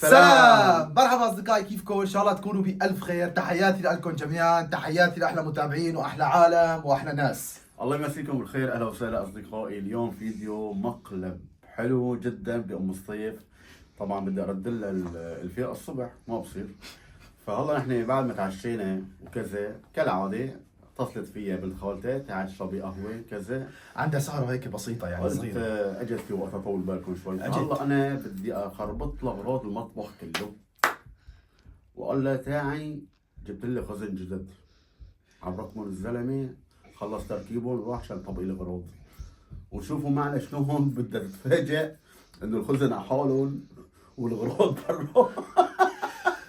سلام مرحبا اصدقائي، كيفكم؟ ان شاء الله تكونوا بألف خير. تحياتي لكم جميعا، تحياتي لاحلى متابعين واحلى عالم واحلى ناس. الله يمسيكم بالخير. اهلا وسهلا اصدقائي. اليوم فيديو مقلب حلو جدا بام الصيف. طبعا بدي ارد لها الفئه الصبح ما بصير. فهلا نحن بعد ما تعشينا وكذا كالعاده اتصلت فيها بنت خالتي تعال اشربي قهوه كذا. عندها سهره هيك بسيطه يعني قلت صغيره. اجت في وقتها طول بالكم شوي. أجت. هلا انا بدي اخربط لها اغراض المطبخ كله. وقال لها تاعي جبت لي خزن جدد على رقم الزلمه، خلص تركيبهم وراح شال طبق الاغراض. وشوفوا معنا شنو هون بدها تتفاجئ انه الخزن على حالهم والاغراض برا.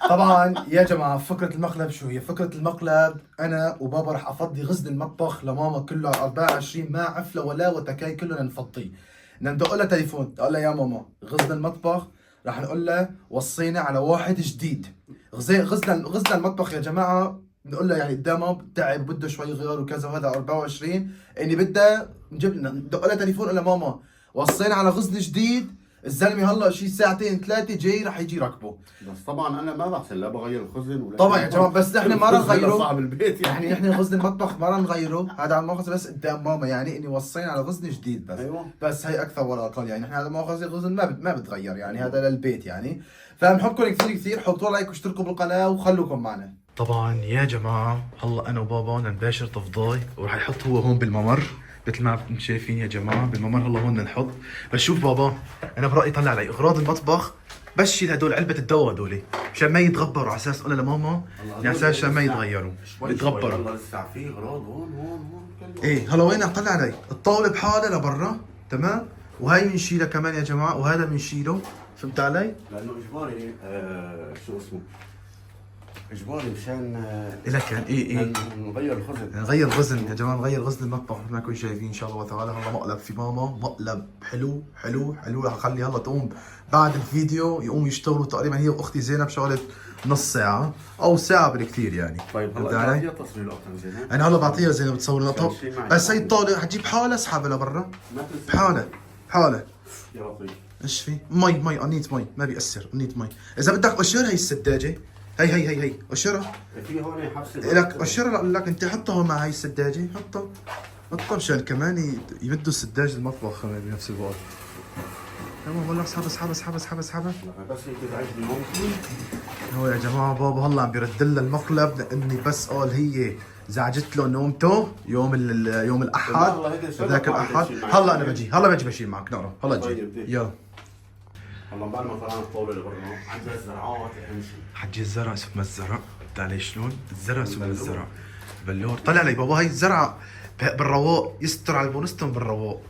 طبعا يا جماعه فكره المقلب شو هي؟ فكره المقلب انا وبابا رح افضي غزل المطبخ لماما كله 24 ما عفله ولا وتكاي، كلنا نفضيه. بدنا ندق لها تليفون تقول لها يا ماما غزل المطبخ، رح نقول لها وصينا على واحد جديد. غزل المطبخ يا جماعه بنقول لها يعني قدامها تعب بده شوي غيار وكذا، وهذا 24 اني بدها نجيب لنا. ندق لها تليفون قول لها ماما وصينا على غزل جديد، الزلمه هلا شي ساعتين ثلاثه جاي رح يجي ركبه. بس طبعا انا ما بحسن لا بغير الخزن ولا طبعا يا جماعه بس نحن ما رح نغيره. صاحب البيت يعني احنا غزل المطبخ ما رح نغيره، هذا على المؤاخذه بس قدام ماما يعني اني وصينا على غزل جديد بس. أيوة. بس هي اكثر ولا اقل يعني نحن هذا مؤاخذه غزل ما بتغير يعني هذا للبيت يعني. فبنحبكم كثير كثير، حطوا لايك واشتركوا بالقناه وخلوكم معنا. طبعا يا جماعه هلا انا وبابا بدنا نباشر تفضاي ورح يحط هو هون بالممر مثل ما انتم شايفين يا جماعه بالممر. هلا هون بدنا نحط. بس شوف بابا انا برايي طلع علي اغراض المطبخ بس شيل هدول علبه الدواء هدول مشان ما يتغبروا، على اساس قلنا لماما على اساس عشان ما يتغيروا يتغبروا. والله لسه في اغراض هون ايه هلا وين طلع علي الطاوله بحالها لبرا تمام، وهي بنشيلها كمان يا جماعه، وهذا بنشيله. فهمت علي؟ لانه اجباري شو اسمه اجباري مشان لك يعني ايه نغير الخزن. نغير غزل يا جماعه، نغير غزل المطبخ مثل ما كنتم شايفين. ان شاء الله تعالى هلا مقلب في ماما، مقلب حلو حلو حلو. رح اخلي هلا تقوم بعد الفيديو يقوموا يشتغلوا تقريبا هي واختي زينب شغله نص ساعه او ساعه بالكثير يعني. طيب هلا بعطيها تصوير لقطه زينه. انا هلا بعطيها زينب تصور لنا طب. بس هي الطاوله حتجيب حالها اسحبها لبرا بحالها بحالها. يا لطيف ايش في؟ مي قنيت مي ما بيأثر، قنيت مي. اذا بدك قشر هي السداجه، هي قشرها. في هون حبس لك قشرها، اقول لك انت حطها هون مع هي السداجه، حطها مشان كمان يمدوا السداج المطبخ بنفس الوقت. تمام والله اسحبها. بس هيك تعجبني ممكن. هو يا جماعه بابا هلا عم بيرد لها المقلب لاني بس قال هي زعجت له نومته يوم الاحد. ذاك الاحد هلا انا بجي بشيل معك نقرا. هلا جي يلا. والله بعد ما طلعنا الطاوله اللي برا عندها الزرعات اهم شيء. حجي الزرع اسمه الزرع. تعال شلون الزرع اسمه الزرع بلور. طلع لي بابا هاي الزرعه بالرواق، يستر على البونستون بالرواق.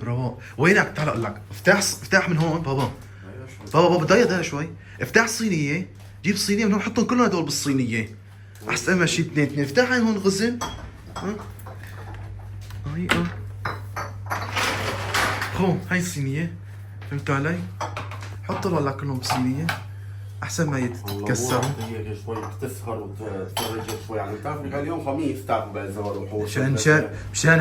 برافو. وينك؟ تعال اقول لك افتح من هون بابا. بابا ضيق شوي. افتح الصينيه، جيب الصينيه من هون حطهم كلهم هدول بالصينيه. احسن ما شي اثنين افتح هاي هون غزل. هاي هاي الصينيه. فهمت علي؟ حط له كلهم بالصينيه احسن ما يتكسروا. هي شوي تسهر وتفرج شوي يعني. بتعرف اليوم خميس تعرفوا بزور وحوش. مشان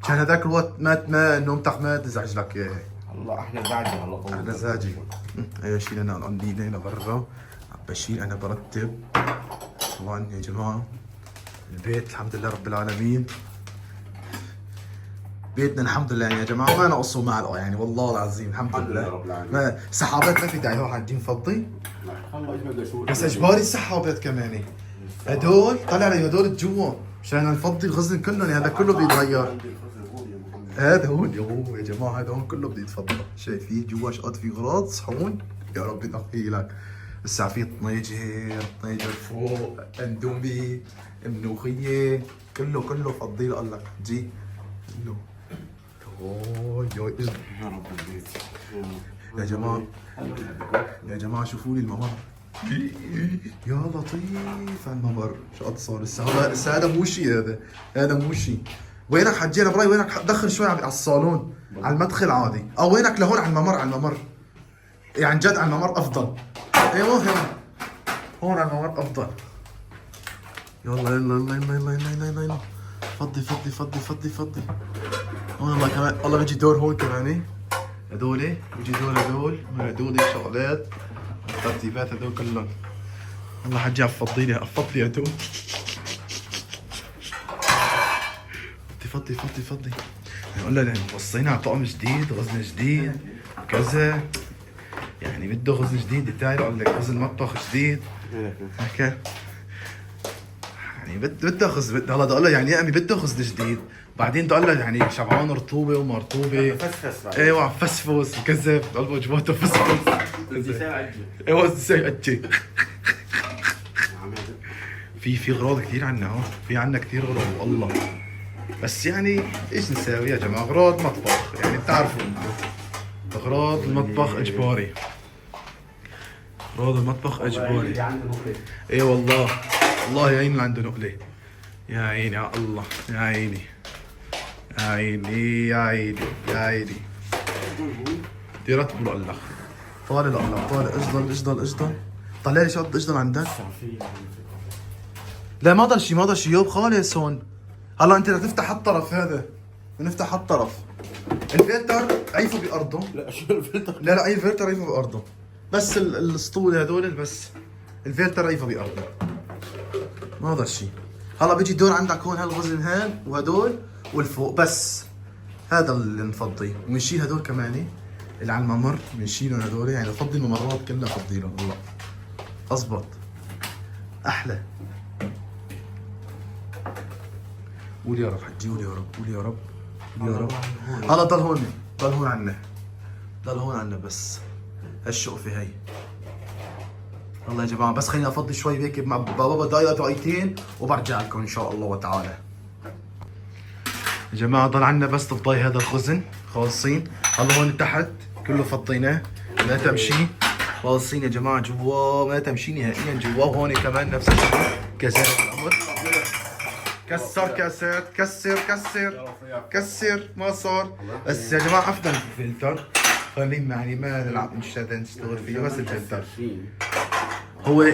هذاك الوقت ما نومتك ما تزعج لك اياها. الله احلى زعجي هلا طول. احلى زعجي. ايوه شيل انا القنديله لبرا، بشيل انا برتب. طبعا يا جماعه البيت الحمد لله رب العالمين، بيتنا الحمد لله يا جماعه ما نقصوا معلقه يعني والله العظيم الحمد لله رب العالمين. ما سحابات ما في داعي هو حاجين فضي. بس اجباري السحابات كمان هدول طلع لي هدول جوا مشان نفضي الغزل كله يعني. هذا كله بده يتغير. هذا هون يا جماعه هذا هون كله بده يتفضى. شايفين جوا شقط في غراض صحون يا رب ينقي لك. لسه في طنيجر فوق، اندومي، ملوخيه، كله فضي له. قال لك جي كله. يا رب البيت يا جماعه شوفوا لي الممر. يا لطيف الممر شقط صار. لسه هذا مو شيء، هذا مو شيء. وينك حجي؟ انا برايي وينك دخل شوي على الصالون على المدخل عادي، او وينك لهون على الممر يعني جد على الممر افضل. ايوه هون على الممر افضل. يلا فضي. هون الله كمان الله بيجي دور هون كمان. هدول بيجي هدول شغلات الترتيبات هدول كلهم. والله حجي فضي لي هدول. فضي نقول له وصينا على طقم جديد، غزل جديد كذا، يعني بده غزل جديد بتاعي، اقول لك غزل مطبخ جديد هيك يعني بده غزل. هلا بدي اقول له يعني يا امي بده غزل جديد، بعدين بدي اقول له يعني شبعان رطوبه وما رطوبه. ايوه عم فسفس وكذا بقلبه جواته فسفس. ايوه ازاي اجي في اغراض كثير عنا هون، في عنا كثير اغراض والله. بس يعني ايش نساوي يا جماعه؟ اغراض مطبخ يعني بتعرفوا اغراض المطبخ اجباري. اغراض المطبخ اجباري. اي والله الله يعين اللي عنده نقله. يا عيني يا الله، يا عيني يا عيني يا عيني يا عيني. بدي رتبه لألخ. طالع لألخ طالع. اجضل طلع لي شط اجضل عندك. لا ما ضل شي يوب خالص هون. هلا انت بدك تفتح الطرف هذا، بنفتح الطرف. الفلتر عيفه بأرضه. لا شو الفلتر؟ لا اي فلتر عيفه بأرضه، بس الاسطول هذول بس الفلتر عيفه بأرضه، ما ضل شي. هلا بيجي دور عندك هون هالغزل هان وهدول والفوق بس، هذا اللي نفضيه. وبنشيل هدول كمان اللي على الممر بنشيلهم هدول، يعني نفضي الممرات كلها فضيلهم. والله اضبط احلى. قول يا رب حجي، قول يا رب، قول يا رب، قول يا رب. هلا ضل هون عنا بس هالشقفه هي. والله يا جماعه بس خليني افضي شوي هيك مع بابا دقيقتين وبرجع لكم ان شاء الله وتعالى. يا جماعه ضل عنا بس تفضي هذا الخزن خالصين. هلا هون تحت كله فضيناه، ما تمشي خالصين يا جماعه جوا، ما تمشي نهائيا جوا. وهون كمان نفس الشيء كذلك الامر. كسر ما صار. بس يا جماعه افضل الفلتر، خليه يعني ما نلعب نشتغل فيه، بس الفلتر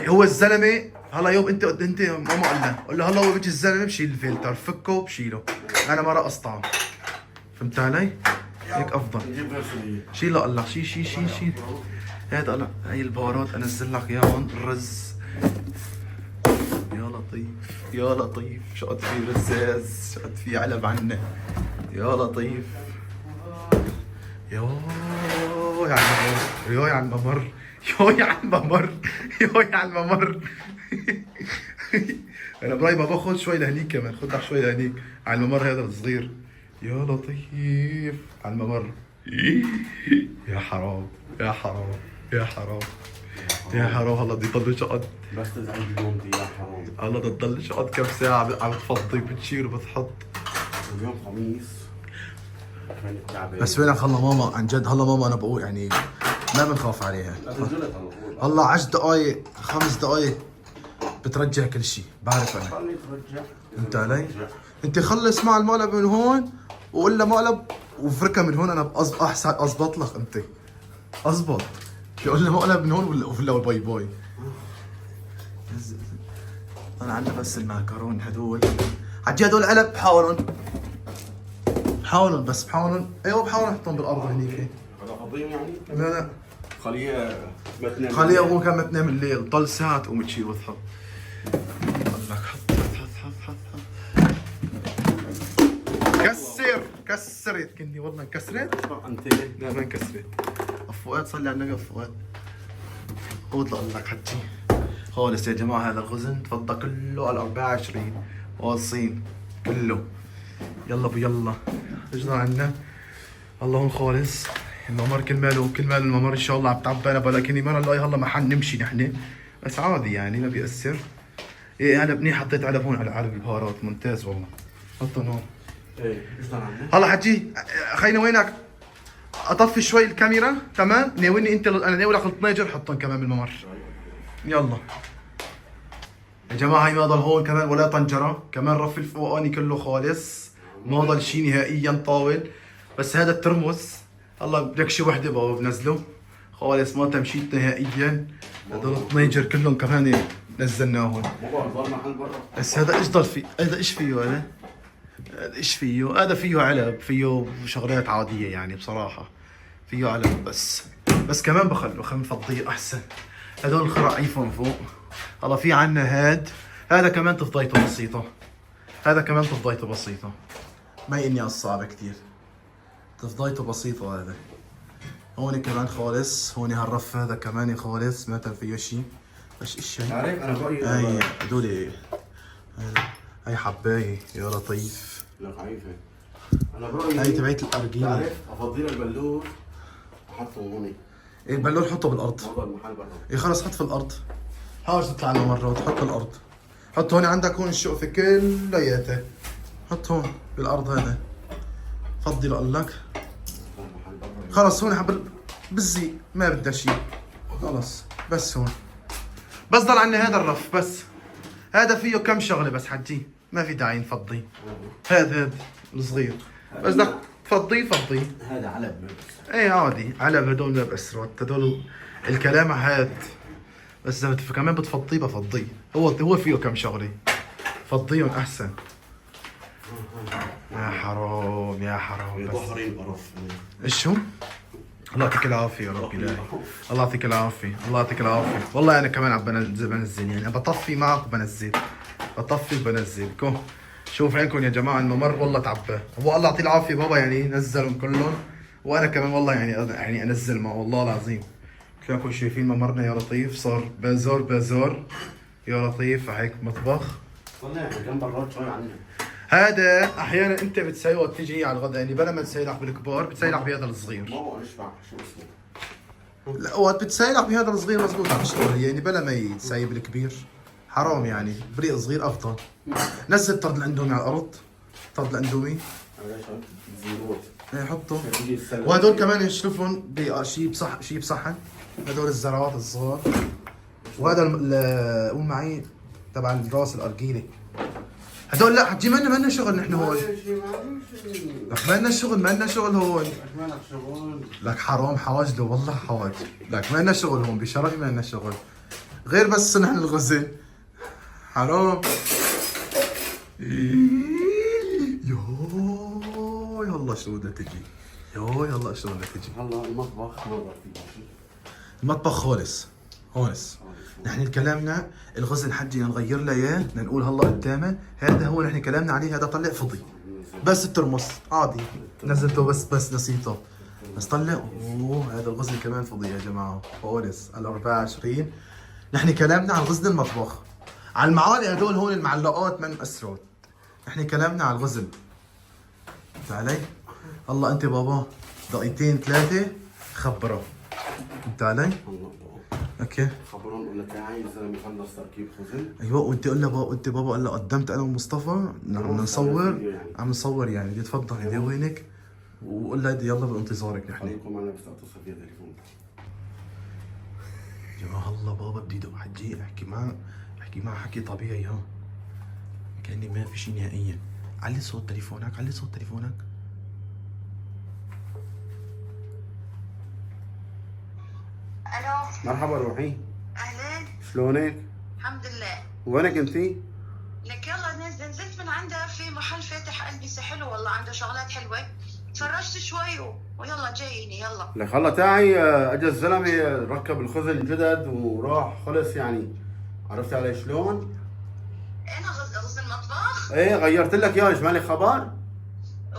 هو الزلمه. هلا يوم انت ماما قال له هلا هو بيجي الزلمه بشيل الفلتر، فكه بشيله، انا ما رقصت. فهمت علي؟ هيك افضل. شيله الله، شيل هذا. لا هي البهارات انزل لك اياهم. الرز يا لطيف شقد في رزاز، شقد في علب عنا. يا لطيف يا على الممر. انا برايي ما باخذ شوي لهنيك كمان، خذ لك شوي لهنيك على الممر هذا الصغير. يا لطيف على الممر. يا حرام. هلا بدي ضل شقد. بس تزعل اليوم دي يا حرام. هلا بدي تضل شقد كم ساعة عم تفضي بتشيل وبتحط. اليوم خميس بس وينك هلا ماما؟ عن جد هلا ماما انا بقول يعني ما بنخاف عليها. هلا 10 دقايق 5 دقايق بترجع كل شيء، بعرف انا. خلي ترجع. انت علي؟ انت خلص مع المقلب من هون وقول له مقلب وفركه من هون، انا احسن اضبط لك. انت اضبط يقول لي مقلب من هون ولا باي باي. انا عندنا بس المعكرون هدول حجي، هدول علب بحاولن بس بحاولن احطهم بالارض هنيك. هذا قضية يعني؟ لا خليها هو كان تنام الليل، طل ساعة تقوم تشيل وتحط. لك حط كسر يتكني والله انكسرت. انت لا ما انكسرت. فؤاد صلي على النبي. فؤاد خذ لك حجي خالص يا جماعة. هذا الخزن تفضى كله على 24 واصين كله. يلا يلا اجنا عنا. الله هون خالص الممر كل ماله الممر ان شاء الله عم تعبانا بلاكني ما نلاقي. هلا محل نمشي نحن بس عادي يعني ما بيأثر. ايه انا منيح حطيت علب هون على البهارات ممتاز والله. حطهم هون. ايه اجنا عنا. هلا حجي خينا وينك؟ اطفي شوي الكاميرا تمام. ناولني انت، انا ناولك الطناجر حطهم كمان بالممر. يلا يا جماعه هي ما ضل هون كمان ولا طنجره كمان. رف الفوقاني كله خالص، ما ضل شيء نهائيا طاول. بس هذا الترمس هلا بدك شي وحده بابا بنزله خالص، ما تمشيت نهائيا. هذول الطناجر كلهم كمان نزلناهم. بس هذا ايش ضل فيه؟ هذا ايش فيه؟ هذا ايش فيه؟ هذا فيه علب، فيه شغلات عاديه يعني بصراحه. فيه علب بس كمان بخلي مفضيه احسن. هدول الخراعيف من فوق. هلا في عنا هذا كمان تفضيته بسيطه. ما اني قصابه كثير، تفضيته بسيطه. هذا هون كمان خالص، هون هالرف هذا كمان خالص ما فيه شيء. ايش الشيء؟ عارف انا برايي هاي هدول هاي حبايه يا لطيف. لا خايفه. انا برايي هاي تبعت الارجيله. عارف افضل البلور احطه هون. إيه البلور حطه بالارض. موضوع المحل برا. إيه خلص حط في الارض. حاول تطلع له مرات، حط بالارض. حط هون عندك هون الشقفه كلياتها. حط هون بالارض هذا. فضي لك المحل برا. خلص هون بالزي ما بدها شيء. خلص بس هون. بس ضل عندنا هذا الرف بس. هذا فيه كم شغله بس حجي، ما في داعي نفضيه. هذا الصغير بس بدك تفضيه. هذا علب ملبس. ايه عادي علب. هدول ما بأسرات هدول الكلام هاد. بس اذا كمان بتفضيه بفضيه. هو فيه كم شغله، فضيهم احسن. يا حرام بس. ظهري القرف. شو؟ الله يعطيك العافيه يا رب الهي. الله يعطيك العافيه. والله انا كمان عم بنزل يعني بطفي معك وبنزل. كو شوف عينكم يا جماعه الممر والله تعبان. هو الله يعطيه العافيه بابا يعني نزلهم كلهم، وانا كمان والله يعني انزل معه والله العظيم. كلكم شايفين ممرنا يا لطيف صار بازور يا لطيف. هيك مطبخ. طلع جنب الراد شوي عنه. هذا احيانا انت بتسوي وقت تيجي على الغداء يعني بدل ما تسيلح بالكبار بتسيلح بهذا الصغير. ما هو اشبع شو اسمه. لا وقت بتسيلح بهذا الصغير مزبوط عم تشتغل يعني بلا ما يتسيب الكبير. حرام يعني بريق صغير افضل. نزل طرد الاندومي على الارض. طرد الاندومي. زيروت. ايه حطه. وهدول كمان يشرفهم شيء بصحن. هدول الزرعات الصغار. وهذا قول معي تبع الراس الارجيلي. هدول لا حجي ما لنا شغل نحن هون. لك ما لنا شغل هون. لك حرام حواجده والله حواجد. لك ما لنا شغل هون بشرعي ما لنا شغل. غير بس نحن الغزل. حرام. يلا شو بدها تجي. يلا شو بدها تجي. هلا المطبخ ما المطبخ هونس. نحن كلامنا الغزل حجي نغير له اياه نقول هلا قدامه. هذا هو نحن كلامنا عليه. هذا طلع فضي بس الترمس عادي نزلته بس نسيته. بس طلع هذا الغزل كمان فضي يا جماعه. هونس ال 24. نحن كلامنا عن غزل المطبخ. على المعالق هدول هون المعلقات من اسرات. نحن كلامنا على الغزل. فهمت علي؟ هلا انت بابا دقيقتين 3 خبره. فهمت علي؟ اوكي خبرهم اقول لك عايز الزلمه يخلص تركيب خزن. ايوه وانت قول له بابا انت بابا قال له قدمت انا ومصطفى عم نصور يعني بدي تفضل هدي وينك وقول له يلا بانتظارك نحن. خليكم انا بس اتصل فيها تليفون. يا جماعه هلا بابا بدي ادق حجي احكي معه حكي طبيعي. ها كاني ما في شيء نهائيا. علي صوت تليفونك. الو مرحبا روحي. اهلين. شلونك؟ الحمد لله. وينك انتي؟ لك يلا نزلت من عنده في محل فاتح البسه حلو والله عنده شغلات حلوه. تفرجت شوي ويلا جاييني يلا. لك هلا تعي اجى الزلمه ركب الخزن جدد وراح خلص يعني. عرفتي علي شلون؟ انا غزل المطبخ. ايه غيرت لك اياه. ايش مالك خبر؟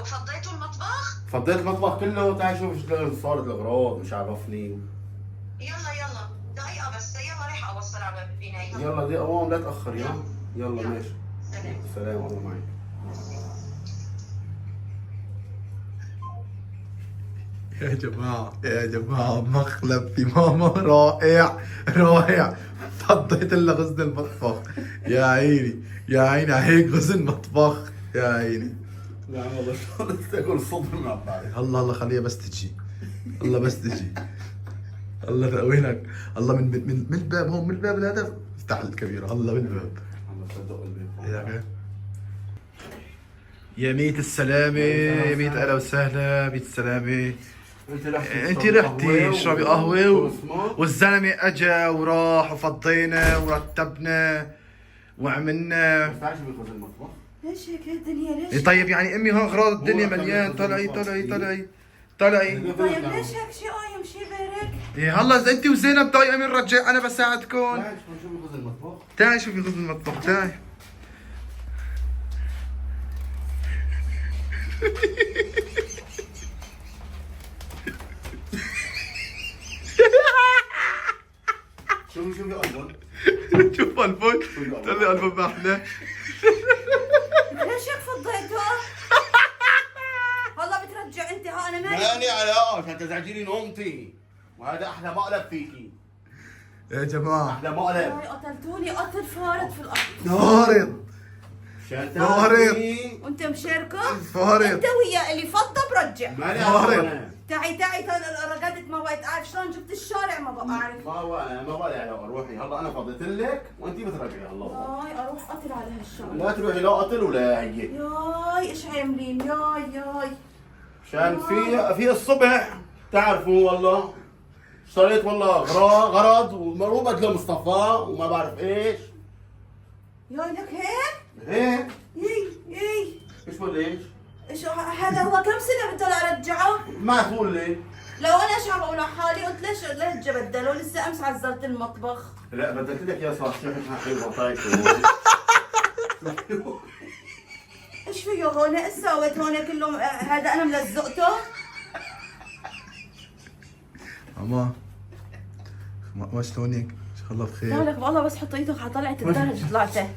وفضيتوا المطبخ؟ فضيت المطبخ كله. تعي شوف شلون صارت الاغراض مش عرفني. يلا دقيقه بس يلا رايحه اوصل على باب البنايه. يلا دي قوام لا تاخر. يلا ماشي. سلام. سلام الله معك. يا جماعة مخلب في ماما رائع. فضيت لها غزل المطبخ. يا عيني هيك غزل مطبخ يا عيني. لا والله شلون تاكل صدمة مع بعض. الله خليها بس تجي. الله وينك؟ الله من الباب هون من الباب هذا افتح الكبيرة. الله بالباب. الله صدق الباب. يا ميت السلامة. يا ميت أهلا وسهلا. ميت السلامة. انت رحتي اشربي قهوة والزلمة اجا وراح وفضينا ورتبنا وعملنا. بتعرفي بيخرج المطبخ؟ ليش هيك الدنيا ليش؟ طيب يعني امي ها اغراض الدنيا مليان. طلعي طلعي. طيب ليش هيك شي قايم شي بارك؟ إيه هلا اذا انت وزينب ضايقه من رجع انا بساعدكم. تعال شوف غزل المطبخ. تعي شوفي غزل المطبخ تعي. شوفي ألبوم. شوف الفوق طلع الباب احلى. ليش هيك فضيته؟ هلا بترجع انت ها انا مالي. مالي علاقة عشان تزعجي لي نومتي، وهذا أحلى مقلب فيكي. يا جماعه أحلى مقلب. هاي قتلتوني قتل فارط في الارض. فارض عشان فارض. تعرفي. وانت مشاركه؟ فارض. انت ويا اللي فضى برجع. مالي فارض. علاقة. تعي رقدت ما بقيت اعرف شلون جبت الشارع ما بقى اعرف. ما بقى علاقة. روحي هلا أنا فضيت لك وأنت بترجعي هلا. ياي اروح قتل على هالشغله. لا تروحي لا قتل ولا هي. ياي ايش عاملين ياي. عشان في الصبح تعرفوا والله اشتريت والله غرض ومروبة لمصطفى وما بعرف ايش. ياي لك هيك؟ هيك يي ايش ولا ايش؟ ايش هذا هو كم سنه بدي ارجعه؟ ما تقول لي. لو انا ايش عم بقول حالي قلت ليش بدلوا لسه امس عزلت المطبخ. لا بدلت لك يا صاحبي شو حلوه طايق. ايش فيه هون؟ ايش سويت هون كله هذا انا ملزقته؟ ماما ما شلونك؟ ان شاء الله لا بخير. لك والله بس حط ايدك طلعت الدرج طلعته.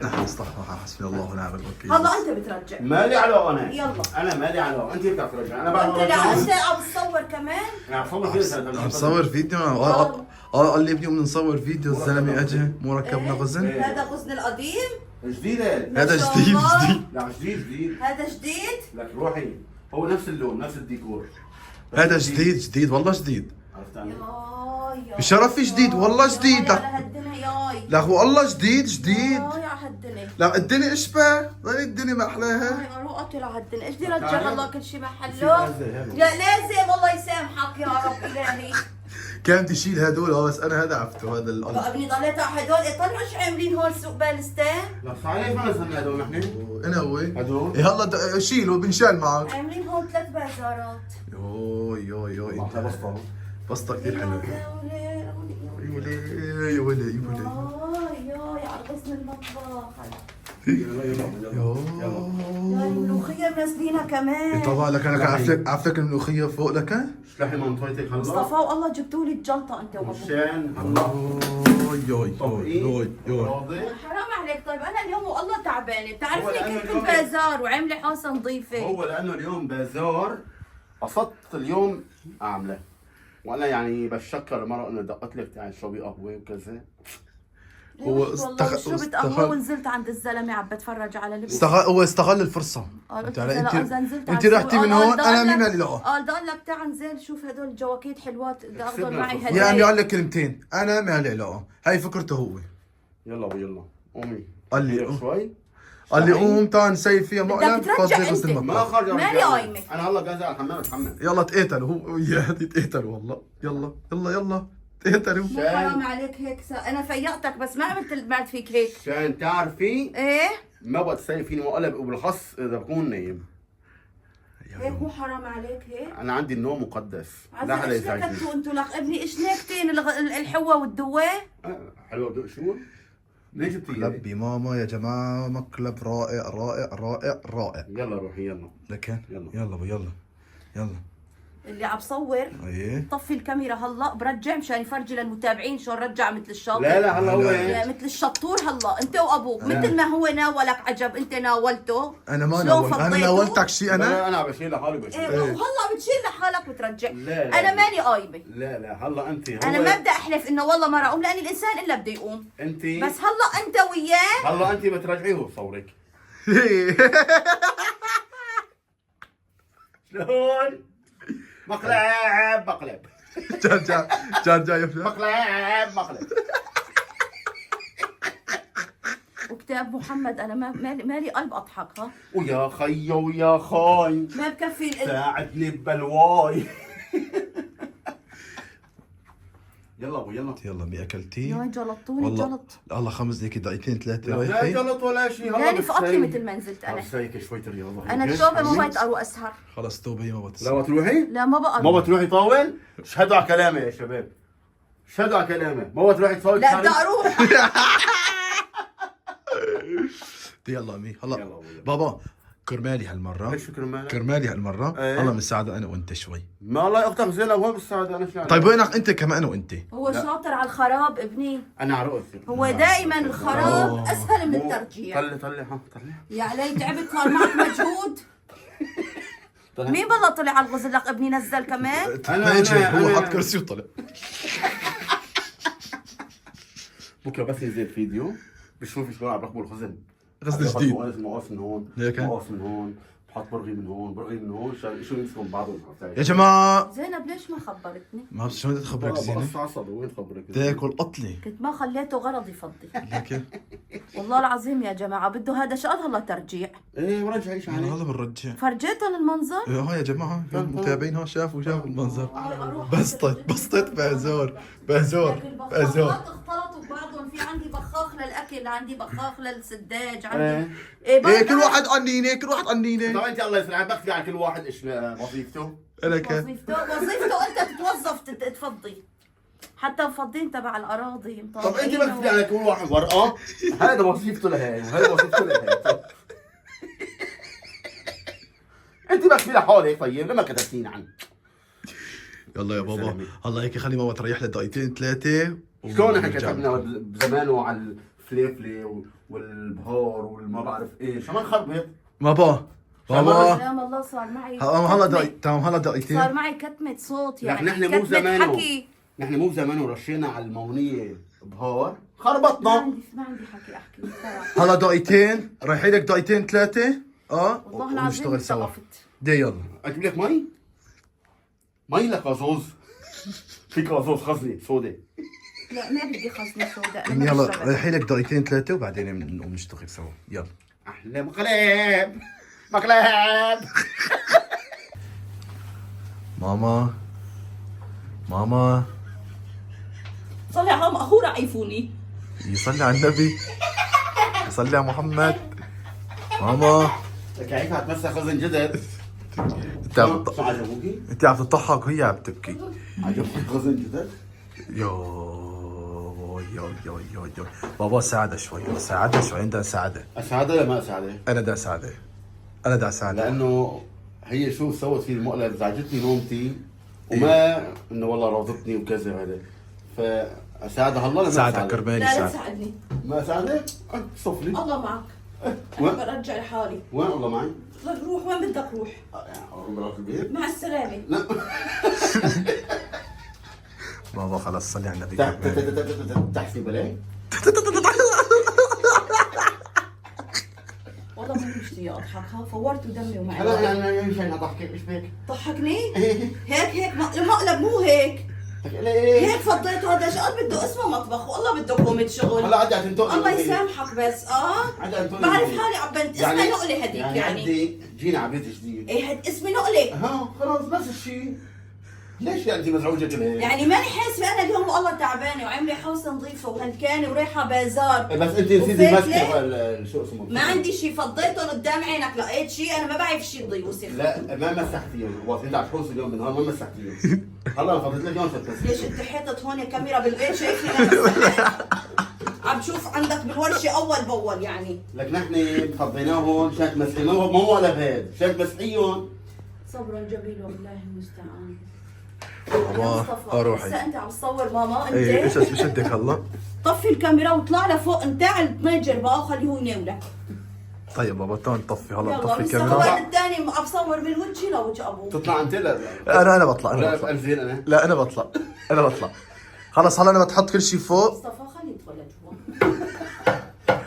نحن استغفر حسبي الله ونعم الوكيل. هلا انت بترجع. مالي علاقه انا. يلا. انا مالي علاقه انت بتعرف ترجع. انا بعد انت ما لا رجعت- انت عم تصور كمان؟ انا عم صور فيديو. عم صور فيديو. قال لي اليوم نصور فيديو الزلمه اجى مو ركبنا غزل. هذا غزن القديم؟ جديدة. هذا ما شاء جديد الله. جديد. لا جديد. هذا جديد؟ لك روحي هو نفس اللون نفس الديكور. هذا جديد والله جديد. عرفت علي؟ ياي بشرفي جديد والله جديد. ياي على هالدنيا ياي. لا والله جديد. ياي على هالدنيا. لا الدنيا اشبه ضل الدنيا ما احلاها. ياي اروح قتل على هالدنيا. ايش بدي رجع تعال. الله كل شيء محله؟ لا لازم الله يسامحك يا رب الهي. كان بدي اشيل هدول بس انا هذا عفته هذا القلب. ابني ضليت على هدول طلعوا ايش عاملين هون سوق بالستان؟ لا صحيح ما نزلنا هدول نحن. انا هو هدول إيه هلا شيله بنشال معك. عاملين هون 3 بازارات. يوي ما انت بسطة. بسطة كثير حلوة. يا ولي يا ولي يا ولي. ياي على غصن المطبخ. يلا يلا. ياي الملوخية منزلينها كمان. طبعا لك انا عفلك الملوخية فوق لك. اشلحي منطقتك مصطفى هلا. والله جبتوا لي الجلطة انت وابوك. مشان هلا. يوي. راضي. حرام عليك. طيب انا اليوم والله تعبانه، هو بتعرفني لأنه كنت اليوم- بالبازار وعامله حوسه نظيفه. هو لانه اليوم بازار قصدت اليوم اعمله. وانا يعني بتشكر المره انه دقت لك تعال اشربي قهوه وكذا. هو والله شربت قهوه ونزلت عند الزلمه عم بتفرج على لبس. هو استغل الفرصة. قلت انت له على إذا نزلت انت على رحتي السوق. من قال هون ضل انا لك- مالي لا. قال ضل لك تعال انزل شوف هدول الجواكيت حلوات بدي اخذهم كسبنا معي الفرصة. يا عمي هدايا. قال لك كلمتين انا مالي علاقة. هاي فكرته هو. يلا يلا قومي. قال لي هيك شوي. قال لي قوم تعال نسيب فيها مقلب بدك ترجع فضي غسل أنت. ما المطبخ. خرج مالي قايمة. انا هلا جاهز على الحمام اتحمم. يلا تقاتلوا هو وياه تقاتلوا والله. يلا تقاتلوا. مو حرام عليك هيك انا فيقتك بس ما عملت بعد فيك هيك. عشان تعرفي ايه ما بتسوي فيني مقلب وبالخص اذا بكون نايم. هيك مو حرام عليك هيك. انا عندي النوم مقدس. لا عزيز حدا ايش يزعجني. نكتوا انتوا لك ابني ايش نكتين الحوه والدوه؟ حلوه بدق شو؟ ليش جبتي؟ لبي ماما يا جماعة مقلب رائع. يلا روحي يلا. لكن يلا. يلا اللي عم بصور ايه طفي الكاميرا هلا برجع مشان يفرجي للمتابعين شلون رجع مثل الشاطر. لا هلا هو يا مثل الشطور هلا انت وابوك مثل ما هو ناولك عجب انت ناولته. انا ما شلون ناول انا فضيته؟ ناولتك شيء انا. لا انا بشيل لحالي بشيل. ايه وهلا بتشيل لحالك بترجع. لا. انا ماني قايمه. لا هلا انت هو انا ما بدي احلف انه والله ما راح اقوم لان الانسان الا بده يقوم. انت بس هلا انت وياه هلا انت بترجعيه بصورك. شلون؟ مقلب. جا يفهم. مقلب. وكتاب محمد انا مالي قلب اضحك ها. ويا خي ويا خاي ما بكفي ساعدني ببلواي. يلا ابو يلا. يلا مي اكلتي؟ يا جلطوني والله جلط. الله 5 دقيقة دقيقتين 3 لا رايحين. جلط ولا شيء. يعني فقطلي مثل ما نزلت انا. هيك شوية رياضة. انا التوبه ما بقيت اروح اسهر. خلص توبة هي ما لا بتصير. ما تروحي؟ لا ما بقى ما بتروحي طاول؟ شهدوا على كلامي يا شباب. شهدوا على كلامي، ما بتروحي طاول. لا بدي اروح. يلا مي يلا هلا أبو يلا. بابا كرمالي هالمرة. ايش فكر مالك؟ كرمالي هالمرة إيه. الله بنساعده انا وانت شوي. ما الله اختك زينة وين بالسعادة انا شو يعني؟ طيب وينك انت كمان وانت؟ هو شاطر على الخراب ابني. انا على رؤوسي. هو دائما الخراب أوه. اسهل من الترجيع. طلع ها طلع. يا علي تعبت صار معك مجهود. طلع. مين بالله طلع على الغزلق ابني نزل كمان؟ تناجر هو أنا- حط كرسي وطلع. بكره بس ينزل فيديو بشوف شلون عم بركبوا الخزن. غزل جديد. مقص من هون، هيك؟ مقص من هون، بحط برغي من هون، برغي من هون، شو يمسكوا من بعضهم. يا جماعة زينب ليش ما خبرتني؟ ما بعرف شو بدي اخبرك زينب. بقص عصب وين خبرك؟ تاكل قطلة. كنت ما خليته غرض يفضي. لكن والله العظيم يا جماعه بده هذا شقد هلا ترجيع. ايه ورجع ايش انا عليه؟ هلا بنرجع. فرجيتهم المنظر. ها يا جماعة المتابعين ها شافوا المنظر. أروح بسطت بازور لكن بازور. البخاخات اختلطوا ببعضهم. في عندي بخاخ للاكل، عندي بخاخ للسداج، إيه. عندي ايه كل واحد قنينة كل واحد قنينة. طبعا انت الله يسلمك بخفي على كل واحد ايش وظيفته. لك وظيفته انت تتوظف تفضي. حتى مفضين تبع الاراضي طب انت بخفي على كل واحد ورقه. هذا وظيفته لهي وهي وظيفته لهي. انت بخفي لحالك طيب لما كتبتين عني. يلا يا بابا هلا هيك خلي ماما تريح لي دقيقتين 3. شلون احنا كتبنا بزمانه على الفليفله والبهار والما بعرف ايش ما نخربط. بابا سلام الله صار معي هلا دقيقة تمام هلا صار دقيقتين. معي كتمة صوت لك يعني نحن مو كتمة زمانه. حكي. نحن مو زمانه رشينا على المونيه بهار ما خربطنا. عندي حكي احكي بصراحة. هلا دقيقتين رايحين لك دقيقتين 3 والله العظيم ونشتغل سوا. استوقفت. دي يلا اجيب لك مي؟ مي لك غازوز. في غازوز خزنه سوداء. لا ما بدي خزنة سوداء انا يلا بشربها. رايحين لك دقيقتين 3 وبعدين بنقوم نشتغل سوا يلا. احلى مقلب مقلب. ماما ماما صلي على مأخورة عيفوني. يصلي على النبي يصلي على محمد. ماما لك هيك هتمسح خزن جدد. انت عم شو عجبوكي؟ انت عم تضحك وهي عم تبكي. عجبك خزن جدد؟ يو بابا ساعدها شوي ساعدها شوي عندها ساعدها. اسعدها ولا ما اسعدها؟ انا دا ساعدها انا دا ساعدها. لانه هي شو سوت في المقلب زعجتني نومتي وما انه والله راضتني وكذا هذا فاساعدها الله ولا ما ساعدها اساعدها؟ كرمالي لا لا ساعدها. تساعدني. ما اساعدك؟ صف لي. الله معك. وين؟ انا برجع لحالي. وين الله معي؟ بدك روح وين بدك روح؟ برات البيت؟ مع السلامة. لا بابا خلص صلي على النبي. تحسي بلاي؟ والله ما مشتي اضحك ها فورت دمي ومعي. هلا يعني ايش انا ضحكك ايش بك؟ ضحكني؟ هيك المقلب مو هيك. هيك فضيته هذا شقد بده اسمه مطبخ والله بده قومة شغل. هلا عدي عشان تقلي. الله يسامحك بس بعرف حالي عم بنت اسمها نقلة هديك يعني. عندي جينا على بيت جديد. ايه هاد اسمي نقلة. ها خلاص بس الشيء. ليش يا انت مزعوجه كذا؟ يعني ماني حاسبة انا اليوم والله تعبانة وعاملة حوسة نظيفة وهلكانة ورايحة بازار. بس انت نسيتي وفيك ماسكه ليه؟ شو اسمه؟ ما عندي شيء فضيتهم قدام عينك لقيت شيء انا ما بعرف شيء يوسخ. لا ما مسحتيهم، واقف انت على الحوس اليوم بالنهار ما مسحتيهم. هلا انا فضيت لك اياهم ليش انت حاطط هون كاميرا بالبيت شايفني انا عم شوف عندك بالورشة اول باول يعني. لك نحن فضيناهم شات مسحيهم ما هو ولا بهاد، شات مسحيهم. صبرا جميل والله المستعان. بابا روحي. هسه انت عم تصور ماما انت؟ ايه ايش بدك هلا؟ طفي الكاميرا وطلع لفوق انت على التنجر بقى وخليه هو يناولك. طيب بابا تعال نطفي هلا يلا نطفي مستوى الكاميرا. الثاني عم بصور من وجهي لوجه ابوه. تطلع انت لا انا بطلع لا بألف زين انا. لا انا بطلع خلص هلا انا بتحط كل شيء فوق. مصطفى خليه يدخل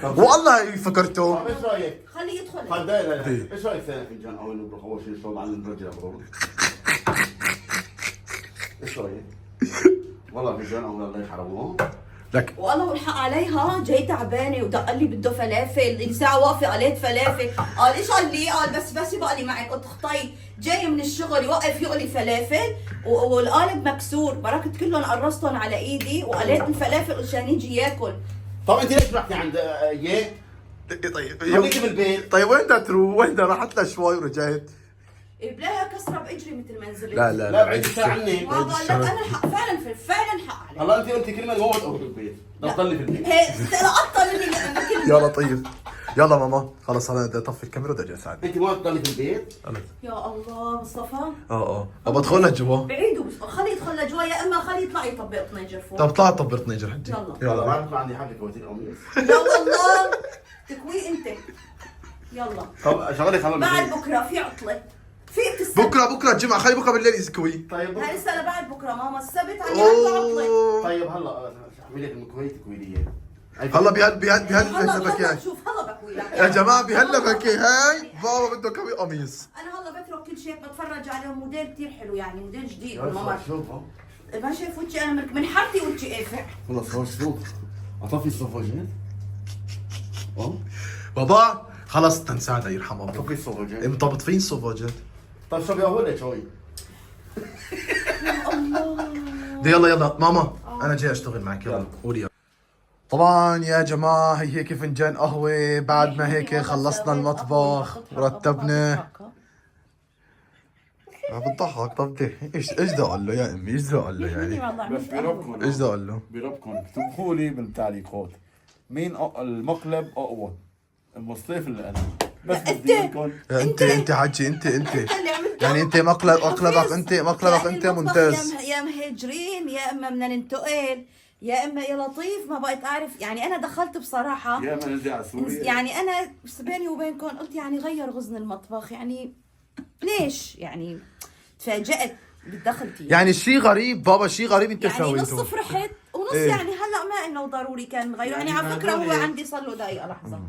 لجوا. والله فكرته. طب ايش رايك؟ خليه يدخل. طيب لا ايش رايك ثاني فنجان او انه بروح اول شيء شلون معلم الرجل ابو ايش رايك؟ والله فنجان او الله يحرمه لك والله والحق عليها جاي تعبانه ودق لي بده فلافل، لي ساعه واقفه قالت فلافل، قال ايش قال لي؟ قال بس يبقى لي معك. قلت خطي جاي من الشغل يوقف يقول لي فلافل والقالب مكسور، بركت كلهم قرصتهم على ايدي وقالت الفلافل عشان يجي ياكل. طب انت ليش رحتي عند اياه؟ طيب خليكي بالبيت. طيب وين بدها تروح؟ وين بدها رحت لها شوي ورجعت؟ بلاها كسره باجري مثل ما نزلت. لا بعيد الشر عني. ما بقول لك انا الحق فعلا حق عليك. هلا انت قلتي كلمه الموت او بالبيت، بدك تضلي في البيت. هي لقطه مني كلمه. يلا طيب يلا ماما خلص انا بدي اطفي الكاميرا بدي اجي اساعدك. انت ما تضلي في البيت؟ يا الله مصطفى اه ابى ادخل لجوا. بعيدوا خليه يدخل لجوا يا اما خليه يطلع يطبق طنجر فوق. طب طلع طبرت نيجر حجي. يلا. ما بيطلع عندي حاجه كويتين قميص. لا والله تكوي انت. يلا طب شغلي خلص بعد بكره في عطله، في السبت. بكره الجمعه خلي بكره بالليل يسكوي. طيب هاي السنه بعد بكره ماما السبت عندي عطله. طيب هلا اعملي لك المكوي تكوي لي هلا بهاللبك هلا هاي شوف هلا بكوي لك يا جماعه بهاللبك هاي بابا بده كوي قميص. انا هلا بترك كل شيء بتفرج عليهم، موديل كثير حلو يعني موديل جديد يا والممر. شوف ما شايف وجهي انا من حارتي وجهي قافع. خلص هو شوف اطفي الصفاجات. بابا خلص تنساعدها يرحمها اطفي الصفاجات. مطبطفين صفاجات. طيب شو بيقول شوي؟ يلا ماما انا جاي اشتغل معك يلا قولي. طبعا يا جماعه هي فنجان قهوه بعد ما هيك خلصنا المطبخ ورتبنا. بتضحك. طب ايش بدي اقول له يا امي؟ ايش بدي اقول له يعني؟ بس بربكم ايش بدي اقول له؟ بربكم اكتبوا لي بالتعليقات مين المقلب اقوى، المصطيف اللي انا. بس بدي لكم انت حجي انت اللي عملته يعني انت مقلبك انت ممتاز. يا مهاجرين يا اما بدنا ننتقل يا اما يا لطيف ما بقيت اعرف يعني. انا دخلت بصراحه يا ما نرجع على سوريا. يعني انا بيني وبينكم قلت يعني غير غزن المطبخ يعني ليش يعني. تفاجأت بالدخلتي يعني شيء غريب بابا، شيء غريب انت يعني سويته. نص فرحت ونص إيه؟ يعني هلا ما انه ضروري كان نغيره يعني على فكره هو عندي صار له دقيقه لحظه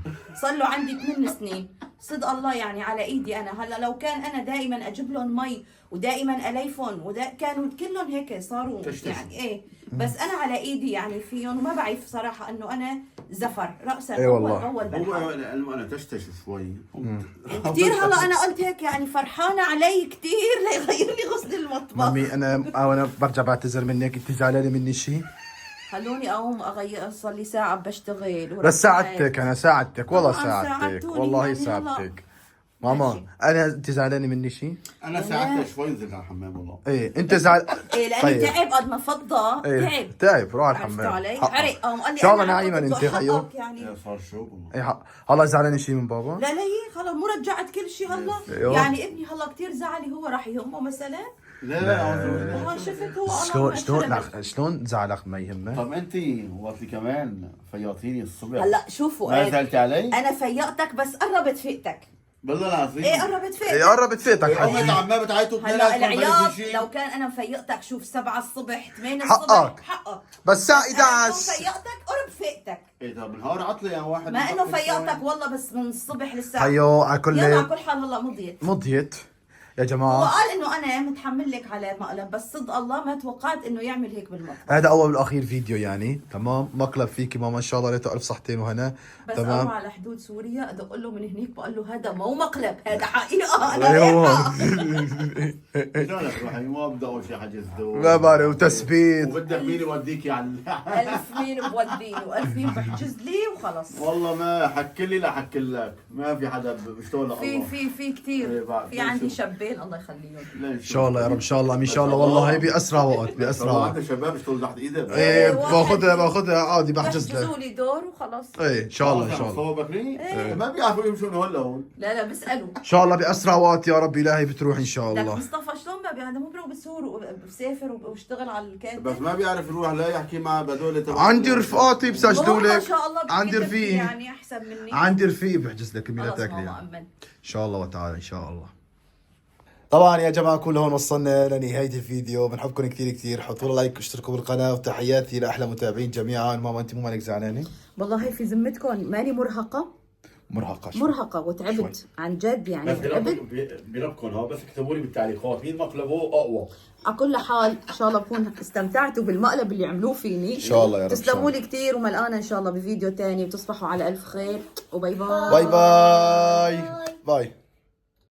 صار له عندي 8 سنين صدق الله يعني على ايدي انا. هلا لو كان انا دائما اجيب لهم مي ودائما اليفهم كانوا كلهم هيك صاروا يعني ايه. بس انا على ايدي يعني فيهم وما بعرف صراحه انه انا زفر راسا. ايه والله هو انا تشتش شوي كثير. هلا انا قلت هيك يعني فرحانه علي كثير ليغير لي غسل المطبخ. مامي انا برجع بعتذر منك. انت زعلانه مني شيء؟ خلوني اقوم اغير صار لي ساعه بشتغل بس ساعدتك انا ساعدتك والله طبعاً ساعدتك ساعدتوني والله يعني ساعدتك ماما. انت زعلانه مني شيء؟ انا ساعدتها شوي نزلت على الحمام والله. ايه انت زعل. ايه لاني طيب. تعب قد ما فضى ايه تعب روح على عرفت الحمام. علي حرق قام قال لي ان شاء الله أنا نايما بده انت خيو. حقك يعني. صار شو والله. ايه هلا زعلانه شيء من بابا؟ لا خلص مو رجعت كل شيء هلا أيوه. يعني ابني هلا كثير زعلي هو راح يهمه مثلا. لا شفت هو شلون زعلك ما يهمه؟ طب انت وقت كمان فياطيني الصبح هلا شوفوا ما زعلتي علي؟ انا فيقتك بس قربت فيقتك. بالله العظيم ايه قربت فيقتك. ايه قربت فيتك امك حجي. عمال بتعيطوا هلا العياط لو كان انا مفيقتك شوف 7 الصبح 8 حقك. الصبح حقك بس الساعه أنا 11 فيقتك قرب فيقتك. ايه طب النهار عطله يا واحد ما انه فيقتك والله بس من الصبح للساعه. حيو على كل يلا على كل حال هلا مضيت. يا هو جماعه قال انه انا متحمل لك على مقلب بس صدق الله ما توقعت انه يعمل هيك بالمطبخ. هذا اول واخير فيديو يعني تمام. مقلب فيكي ماما ان شاء الله ليته الف صحتين وهنا. بس تمام اروح على حدود سوريا ادق له من هنيك بقول له هذا مو مقلب هذا حقيقه انا ايوه رايحه. شلونك روحي ما بدي اول شيء حجز دور ما بعرف وتثبيت. وبدك مين يوديك على ألف مين بوديني وألف مين بحجز لي وخلص. والله ما حكي لي لا حكي لك ما في حدا بيشتغل الله. في كثير إيه في عندي شابين الله يخليهم. ان شاء الله يا رب ان شاء الله ان شاء الله والله هي باسرع وقت باسرع وقت. عندنا شباب يشتغلوا تحت ايدك. ايه باخذها عادي بحجز بحجزوا لك. لي دور وخلص. ايه ان شاء الله ان شاء الله صوبك لي ما بيعرفوا يمشوا هلا هون. لا بسألوا ان شاء الله باسرع وقت يا رب الهي بتروح ان شاء لك الله. مصطفى شلون ما هذا مو بروح بسور وبسافر وبشتغل على الكاتب. بس ما بيعرف يروح لا يحكي مع بدول تبع عندي رفقاتي بسجلوا ما لك. شاء الله عندي بكتب رفيقي يعني احسن مني. عندي رفيقي بحجز لك كمية خلص تاكلي ماما ان امن. شاء الله وتعالى ان شاء الله. طبعا يا جماعه كل هون وصلنا لنهايه الفيديو. بنحبكم كثير حطوا لايك واشتركوا بالقناه وتحياتي لاحلى متابعين جميعا. ماما انت مو مالك زعلانه؟ والله في ذمتكم ماني مرهقه. مرهقه شوي. مرهقه وتعبت عن جد يعني بس تعبت. بربكم ها، بس اكتبوا لي بالتعليقات مين مقلبه اقوى. على كل حال ان شاء الله بكون استمتعتوا بالمقلب اللي عملوه فيني. ان شاء الله يا رب. تسلموا لي كثير وملقانا ان شاء الله بفيديو تاني، وتصبحوا على الف خير وباي باي. باي باي باي.